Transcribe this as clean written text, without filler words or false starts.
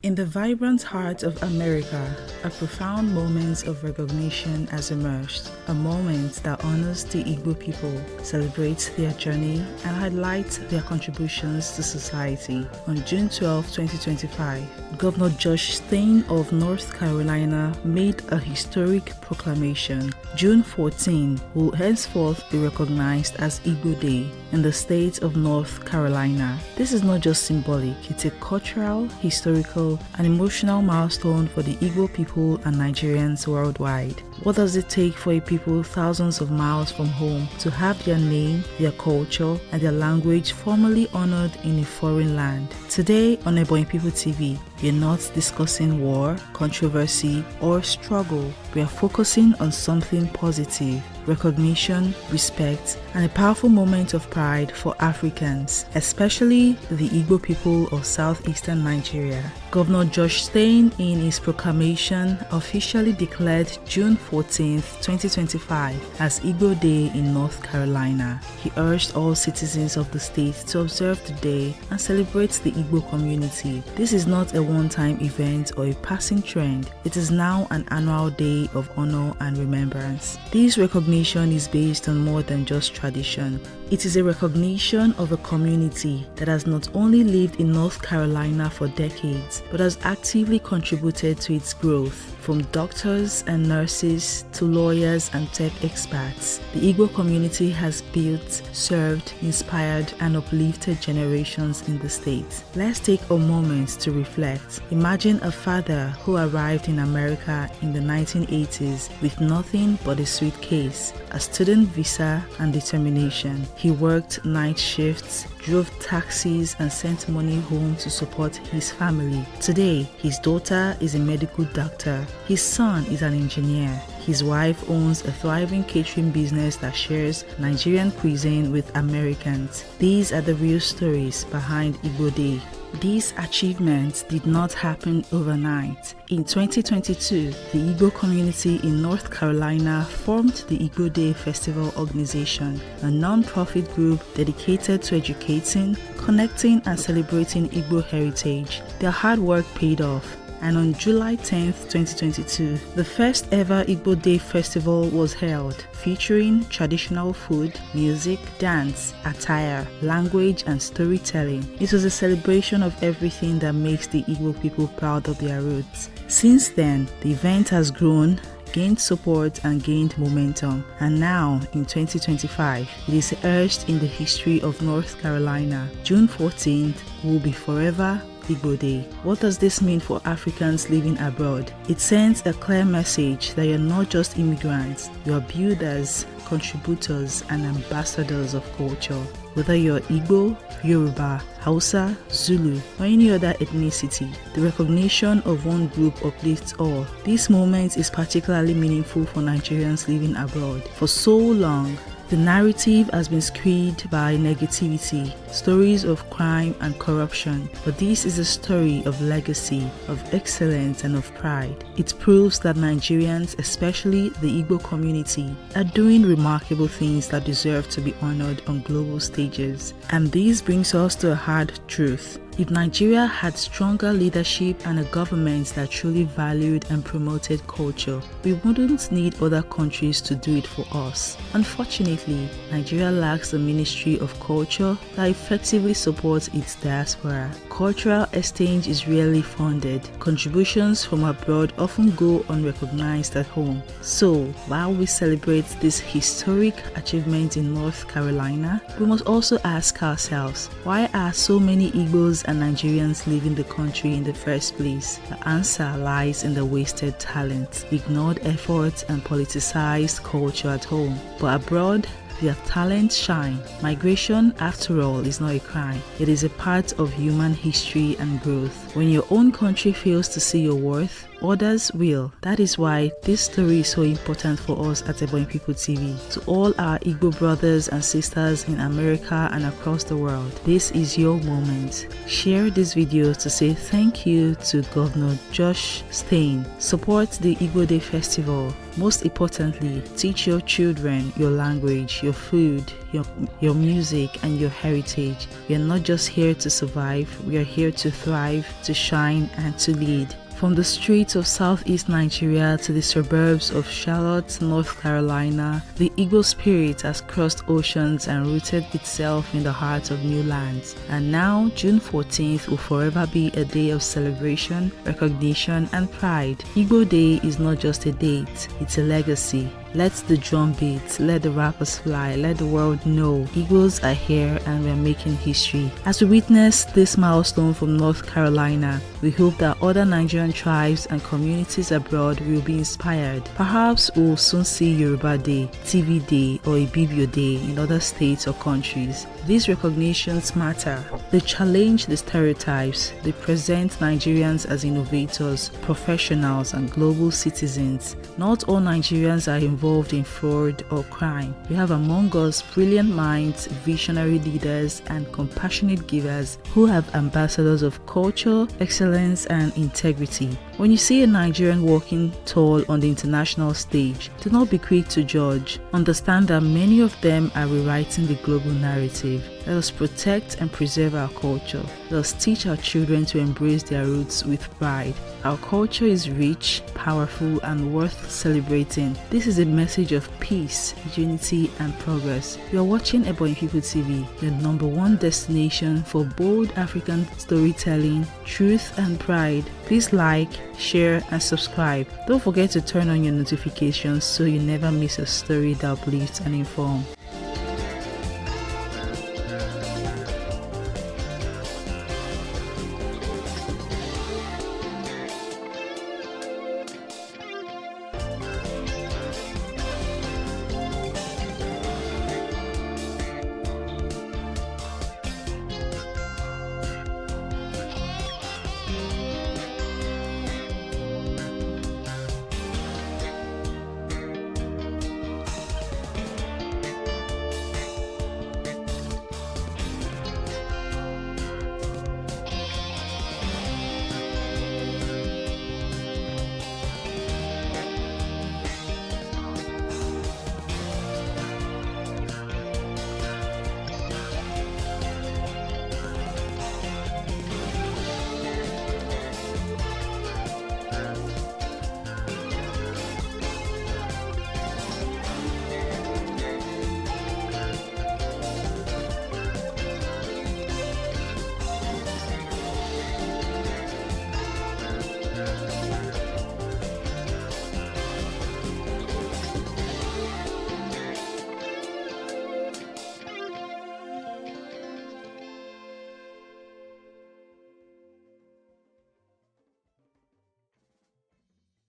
In the vibrant heart of America, a profound moment of recognition has emerged, a moment that honors the Igbo people, celebrates their journey, and highlights their contributions to society. On June 12, 2025, Governor Josh Stein of North Carolina made a historic proclamation. June 14 will henceforth be recognized as Igbo Day in the state of North Carolina. This is not just symbolic, it's a cultural, historical, and emotional milestone for the Igbo people and Nigerians worldwide. What does it take for a people thousands of miles from home to have their name, their culture, and their language formally honored in a foreign land? Today on Ebonyi People TV, we are not discussing war, controversy, or struggle. We are focusing on something positive: recognition, respect, and a powerful moment of pride for Africans, especially the Igbo people of southeastern Nigeria. Governor Josh Stein, in his proclamation, officially declared June 14, 2025 as Igbo Day in North Carolina. He urged all citizens of the state to observe the day and celebrate the Igbo community. This is not a one-time event or a passing trend. It is now an annual day of honor and remembrance. This recognition is based on more than just tradition. It is a recognition of a community that has not only lived in North Carolina for decades, but has actively contributed to its growth. From doctors and nurses to lawyers and tech experts, the Igbo community has built, served, inspired, and uplifted generations in the state. Let's take a moment to reflect. Imagine a father who arrived in America in the 1980s with nothing but a suitcase, a student visa, and determination. He worked night shifts, drove taxis, and sent money home to support his family. Today, his daughter is a medical doctor. His son is an engineer. His wife owns a thriving catering business that shares Nigerian cuisine with Americans. These are the real stories behind Igbo Day. These achievements did not happen overnight. In 2022, the Igbo community in North Carolina formed the Igbo Day Festival Organization, a non-profit group dedicated to educating, connecting, and celebrating Igbo heritage. Their hard work paid off, and on July 10, 2022, the first ever Igbo Day Festival was held, featuring traditional food, music, dance, attire, language, and storytelling. It was a celebration of everything that makes the Igbo people proud of their roots. Since then, the event has grown, gained support, and gained momentum, and now in 2025 it is urged in the history of North Carolina. June 14th will be forever Igbo Day. What does this mean for Africans living abroad? It sends a clear message that you're not just immigrants, you're builders, contributors, and ambassadors of culture. Whether you're Igbo, Yoruba, Hausa, Zulu, or any other ethnicity, the recognition of one group uplifts all. This moment is particularly meaningful for Nigerians living abroad. For so long, the narrative has been skewed by negativity, stories of crime and corruption, but this is a story of legacy, of excellence, and of pride. It proves that Nigerians, especially the Igbo community, are doing remarkable things that deserve to be honored on global stages. And this brings us to a hard truth. If Nigeria had stronger leadership and a government that truly valued and promoted culture, we wouldn't need other countries to do it for us. Unfortunately, Nigeria lacks a Ministry of Culture that effectively supports its diaspora. Cultural exchange is rarely funded. Contributions from abroad often go unrecognized at home. So, while we celebrate this historic achievement in North Carolina, we must also ask ourselves, why are so many Igbos and Nigerians leaving the country in the first place? The answer lies in the wasted talent, ignored efforts, and politicized culture at home. But abroad, their talents shine. Migration, after all, is not a crime. It is a part of human history and growth. When your own country fails to see your worth, others will. That is why this story is so important for us at Ebonyi People TV. To all our Igbo brothers and sisters in America and across the world, this is your moment. Share this video to say thank you to Governor Josh Stein. Support the Igbo Day Festival. Most importantly, teach your children your language, your food, your music, and your heritage. We are not just here to survive, we are here to thrive, to shine, and to lead. From the streets of southeast Nigeria to the suburbs of Charlotte, North Carolina, the Igbo spirit has crossed oceans and rooted itself in the heart of new lands. And now, June 14th will forever be a day of celebration, recognition, and pride. Igbo Day is not just a date, it's a legacy. Let the drum beat, let the rappers fly, let the world know Igbos are here and we're making history. As we witness this milestone from North Carolina, we hope that other Nigerian tribes and communities abroad will be inspired. Perhaps we'll soon see Yoruba Day, TV Day, or Ibibio Day in other states or countries. These recognitions matter. They challenge the stereotypes. They present Nigerians as innovators, professionals, and global citizens. Not all Nigerians are involved in fraud or crime. We have among us brilliant minds, visionary leaders, and compassionate givers who have ambassadors of culture, excellence, and integrity. When you see a Nigerian walking tall on the international stage, do not be quick to judge. Understand that many of them are rewriting the global narrative. Let us protect and preserve our culture. Let us teach our children to embrace their roots with pride. Our culture is rich, powerful, and worth celebrating. This is a message of peace, unity, and progress. You are watching Ebonyi People TV, the #1 destination for bold African storytelling, truth, and pride. Please like, share, and subscribe. Don't forget to turn on your notifications so you never miss a story that uplifts and informs.